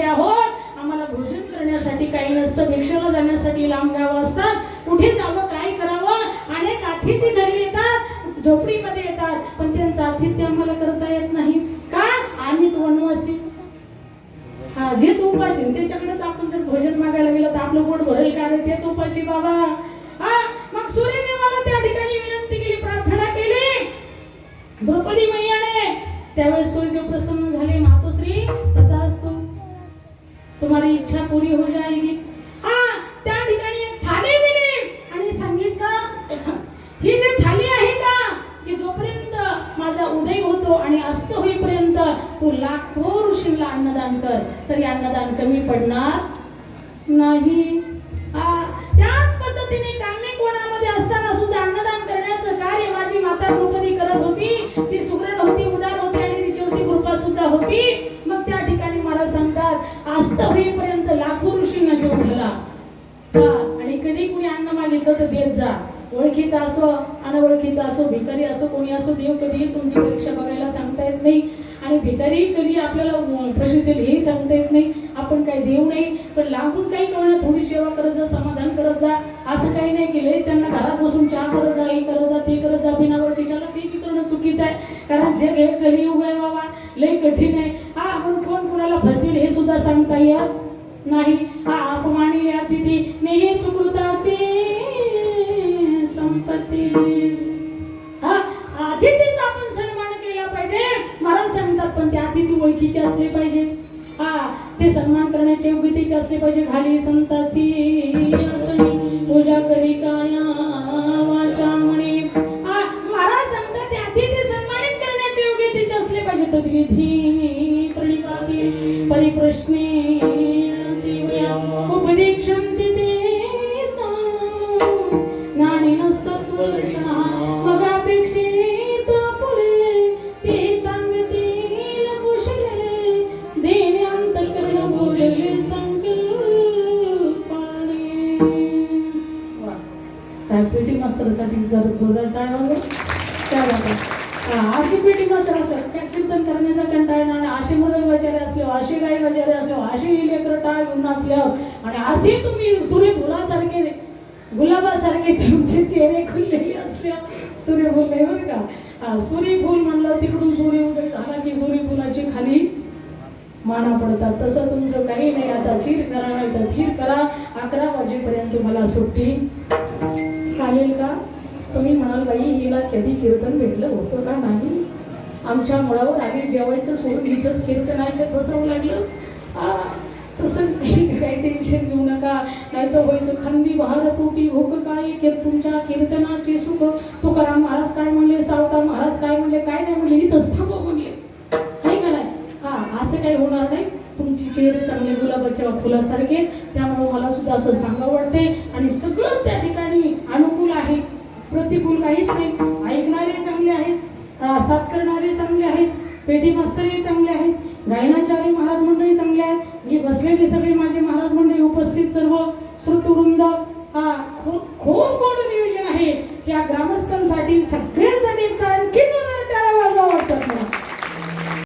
झोपडपट्ट्या आहोत, आम्हाला भोजन करण्यासाठी काही नसतं, भिक्षाला जाण्यासाठी लांब गावं असतात, कुठे जावं काय करावं. अनेक अतिथी घरी येतात, झोपडीमध्ये येतात, पण त्यांचं आतिथ्य आम्हाला करता येत नाही. का? आम्हीच वनवासी. हा, जेच उपाशी त्याच्याकडेच आपण जर भोजन मागायला गेलं तर आपलं पोट भरेल का रे? तेच उपाशी बाबा. हा, मग सूर्यदेवाला त्या ठिकाणी विनंती केली, प्रार्थना केली द्रौपदी मैयाने. त्यावेळेस सूर्यदेव प्रसन्न झाले. मातोश्री तथास्तु, तुम्हारी इच्छा पूरी हो जाएगी. हा, त्या ठिकाणी एक थाली दिली आणि सांगितलं, ही जी थाली आहे का, की जोपर्यंत माझा उदय होतो आणि अस्त होईपर्यंत तू लाखो ऋषींना अन्नदान कर, तरी अन्नदान कमी पडणार नाही. त्याच पद्धतीने काम्य कोणामध्ये असताना सुद्धा अन्नदान करण्याचं कार्य माझी माता द्रौपदी करत होती. ती सुग्रण होती, उदार होती आणि तिच्यावरती कृपा सुद्धा होती. मग त्या ठिकाणी मला सांगतात, अस्त होईपर्यंत लाखो ऋषींना जेव घाला. आणि कधी कुणी अन्न मागितलं तर देत जा. ओळखीचा असो अनोळखीचा असो, भिकारी असो, कोणी असो, देव कधी तुमची परीक्षा बघायला सांगता येत नाही. आणि भिकारी कधी आपल्याला फसवतील हेही सांगता येत नाही. आपण काही देव नाही, पण लांबून काही कळणं, थोडी सेवा करत जा, समाधान करत जा. असं काही नाही की लयच त्यांना घरात बसून चहा करत जा, हे करत जा, ते करत जा, बिनावळखीच्याला ते बी करणं चुकीचं आहे. कारण जग हे कलियुग आहे बाबा, लय कठीण आहे. आपण कोण कुणाला फसवेल हे सुद्धा सांगता येत नाही. अपमानिले अतिथी नेही सुकृताचे संपत्ती. अतिथीचा आपण सन्मान केला पाहिजे. महाराज सांगतात, पण ते अतिथी ओळखीचे असले पाहिजे. ते सन्मान करण्याचे योग्यतेचे असले पाहिजे. घाली संतासी असनी पूजा करी काया वाचा म्हणे. महाराज सांगतात, ते अतिथी सन्मानित करण्याचे योग्यतेचे असले पाहिजे. तद्विधी प्रणिपाती परिप्रश्ने उपदेक्षन्ति देता ज्ञानी नसतत्वदर्शना. मग अपेक्षित फुले ते सांगतील कुशले, जेणे अंतःकरण बोलले संकल्पाने. काय पेटी मास्तरासाठी जर जोरदार टाळ्या वाजवा. काय वाटतं? असे पेटी मास्तर असतात, काय कीर्तन करण्याचा कंटाळा नाही. असे मृदंग वाचारे असल्यावर, असे गाई वाचारे असल्यावर, असे लेकर टाळ घेऊन नाचल्यावर, आणि असे तुम्ही सूर्यफुलासारखे गुलाबासारखे तुमचे चेहरे खुललेले असल्यावर सूर्यफूल नाही बरं का. सूर्यफूल म्हणलं तिकडून सूर्य उदय झाला की सूर्यफुलाची खाली माना पडतात. तसं तुमचं काही नाही. आता चीर करा नाही तर फिर करा. 11 वाजेपर्यंत मला सुट्टी चालेल का? तुम्ही म्हणाल, बाई हिला कधी कीर्तन भेटलं होतं का? नाही, आमच्या मुळावर आधी जेवायचं सोडून हिचंच कीर्तन ऐकत बसावं लागलं. तसं काही टेन्शन घेऊ नका, नाही तर व्हायचं खांदी बहार पोटी भोक काय तुमच्या कीर्तनाचे सुख. तुकाराम महाराज काय म्हणले, सावता महाराज काय म्हणले, काय नाही म्हणले, इथंच थांबव म्हणले, नाही का नाही. असं काही होणार नाही. तुमचे चेहरे चांगले गुलाबाच्या फुलासारखे. त्यामुळे मला सुद्धा असं सांगावं वाटते. आणि सगळंच त्या ठिकाणी अनुकूल आहे, प्रतिकूल काहीच नाही. ऐकणारे चांगले आहेत, साथ करणारे चांगले आहेत, पेटी मास्तरही चांगले आहेत, गायनाचार्य महाराज मंडळी चांगले आहेत. हे बसलेले सगळे माझे महाराज मंडळी, उपस्थित सर्व श्रोतृवृंद, खूप गोड नियोजन आहे या ग्रामस्थांसाठी, सगळ्यांसाठी. एकदा आणखी